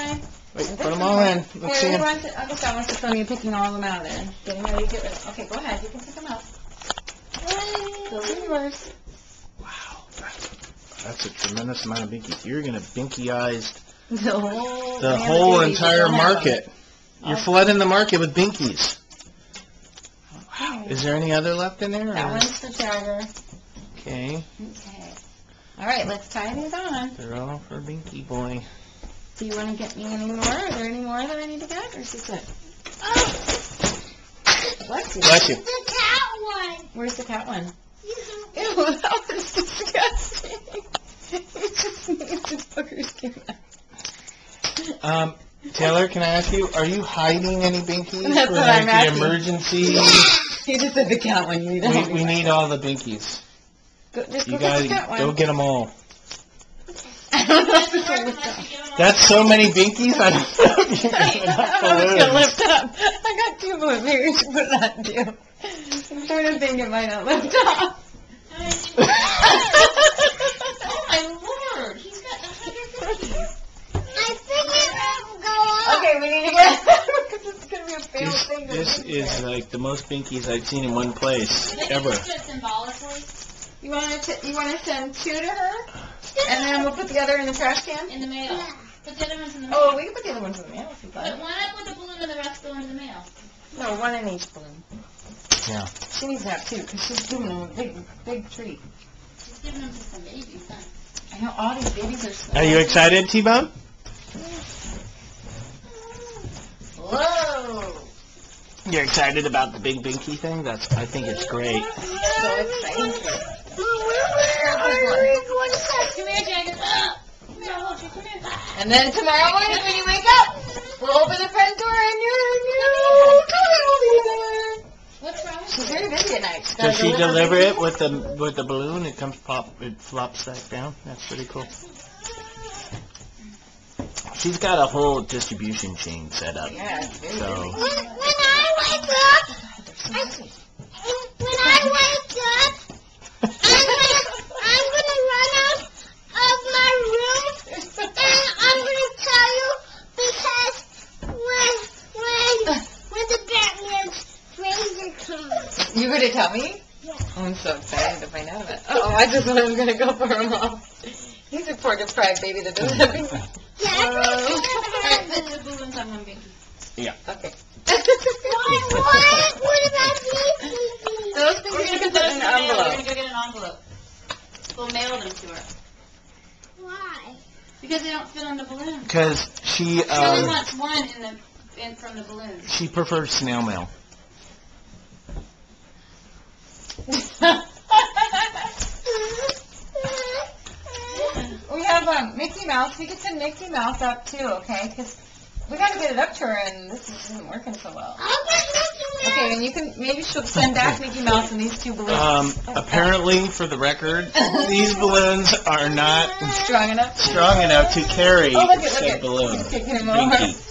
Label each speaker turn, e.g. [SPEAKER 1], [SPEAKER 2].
[SPEAKER 1] fine.
[SPEAKER 2] Wait, put them all in. Let's see
[SPEAKER 1] Here,
[SPEAKER 2] them.
[SPEAKER 1] I'll just start with from you picking all of them out of there. Getting ready to get rid of them. Okay, go ahead. You can pick them out. Those are yours.
[SPEAKER 2] Wow, that's a tremendous amount of binkies. You're going to binky-ized
[SPEAKER 1] The whole,
[SPEAKER 2] the
[SPEAKER 1] man,
[SPEAKER 2] whole
[SPEAKER 1] babies
[SPEAKER 2] entire
[SPEAKER 1] don't have
[SPEAKER 2] market.
[SPEAKER 1] them.
[SPEAKER 2] You're flooding the market with binkies.
[SPEAKER 1] Okay.
[SPEAKER 2] Is there any other left in there?
[SPEAKER 1] That
[SPEAKER 2] or-
[SPEAKER 1] one's for Jagger.
[SPEAKER 2] Okay,
[SPEAKER 1] Okay. All right, let's tie these on.
[SPEAKER 2] they're all for Binky Boy.
[SPEAKER 1] Do you want to get me any more? Are there any more that I need to get, or is this it? Bless you.
[SPEAKER 2] Bless you.
[SPEAKER 3] The cat one.
[SPEAKER 1] Where's the cat one? Ew, that was disgusting. You just need the booger's skin out.
[SPEAKER 2] Taylor, can I ask you, are you hiding any binkies
[SPEAKER 1] That's
[SPEAKER 2] for
[SPEAKER 1] what I'm
[SPEAKER 2] like, the
[SPEAKER 1] asking.
[SPEAKER 2] emergency?
[SPEAKER 1] You just said the cat one. You need
[SPEAKER 2] We need all the binkies.
[SPEAKER 1] Just
[SPEAKER 2] You
[SPEAKER 1] go get
[SPEAKER 2] guys,
[SPEAKER 1] the cat one.
[SPEAKER 2] go get them all.
[SPEAKER 1] I don't know if it's a lift up.
[SPEAKER 2] That's so many binkies. I don't know if you
[SPEAKER 1] I
[SPEAKER 2] can
[SPEAKER 1] don't know if it's gonna
[SPEAKER 2] balloons.
[SPEAKER 1] lift up. I got two balloons. Maybe we should put that too. I'm trying to think it might not lift up.
[SPEAKER 3] Oh my lord, he's got 100 cookies. I figured it would go up.
[SPEAKER 1] Okay, we need to get because it's gonna be a fatal thing. to
[SPEAKER 2] This
[SPEAKER 1] do
[SPEAKER 2] is
[SPEAKER 1] there.
[SPEAKER 2] like the most binkies I've seen in one place ever.
[SPEAKER 3] Let's do it symbolically
[SPEAKER 1] You want to send two to her, and then we'll put the other in the trash can.
[SPEAKER 3] in the mail. Put the other ones in the mail.
[SPEAKER 1] Oh, we can put the other ones in the mail if you
[SPEAKER 3] Put
[SPEAKER 1] like.
[SPEAKER 3] one up with a balloon and the rest go in the mail.
[SPEAKER 1] No, one in each balloon.
[SPEAKER 2] Yeah.
[SPEAKER 1] She needs to have two because she's giving them a big treat.
[SPEAKER 3] She's giving them to some babies, huh?
[SPEAKER 1] I know all these babies are. So
[SPEAKER 2] Are you excited, T-Bone?
[SPEAKER 1] Whoa!
[SPEAKER 2] You're excited about the big binky thing? I think it's great.
[SPEAKER 1] So exciting.
[SPEAKER 3] Come here, Jagger. Come here, I'll hold you. Come here.
[SPEAKER 1] And then tomorrow morning when you wake up, we'll open the front door and you're there.
[SPEAKER 3] What's wrong with
[SPEAKER 1] She's
[SPEAKER 3] you?
[SPEAKER 1] very busy at night. She's
[SPEAKER 2] Does
[SPEAKER 1] gotta
[SPEAKER 2] she deliver
[SPEAKER 1] babies.
[SPEAKER 2] it with the balloon? It flops back down. That's pretty cool. She's got a whole distribution chain set up.
[SPEAKER 1] Yeah, it's very
[SPEAKER 2] So
[SPEAKER 1] busy.
[SPEAKER 3] When I wake up, when I wake up, I'm gonna run out of my room and I'm gonna tell you because when the Batman's razor comes.
[SPEAKER 1] You gonna tell me?
[SPEAKER 3] Yeah.
[SPEAKER 1] Oh, I'm so excited to find out about it. Oh, I just was gonna go for him off. He's a poor deprived baby that doesn't have anything.
[SPEAKER 3] Yeah, I'm
[SPEAKER 1] Alright,
[SPEAKER 3] gonna put the balloons on one baby.
[SPEAKER 1] Okay.
[SPEAKER 3] What about these?
[SPEAKER 1] Those things
[SPEAKER 3] We're
[SPEAKER 1] you
[SPEAKER 3] gonna
[SPEAKER 1] can
[SPEAKER 3] put
[SPEAKER 1] put
[SPEAKER 3] those
[SPEAKER 1] in
[SPEAKER 3] in
[SPEAKER 1] an
[SPEAKER 3] the mail. We're
[SPEAKER 1] envelope.
[SPEAKER 3] gonna go get an envelope. We'll mail them to her. Why? Because they don't fit on the balloon.
[SPEAKER 2] because she
[SPEAKER 3] She only wants one from the balloon.
[SPEAKER 2] she prefers snail mail.
[SPEAKER 1] We have Mickey Mouse. We could send Mickey Mouse up too, okay? Because we got to get it up to her, and this isn't working so well.
[SPEAKER 3] I'll get Mickey Mouse.
[SPEAKER 1] Okay, and you can maybe she'll send back Mickey Mouse and these two balloons.
[SPEAKER 2] Apparently, for the record, these balloons are not
[SPEAKER 1] Strong enough.
[SPEAKER 2] strong enough to carry
[SPEAKER 1] Oh, look at
[SPEAKER 2] said balloon.
[SPEAKER 1] She's kicking him over.
[SPEAKER 2] Binky.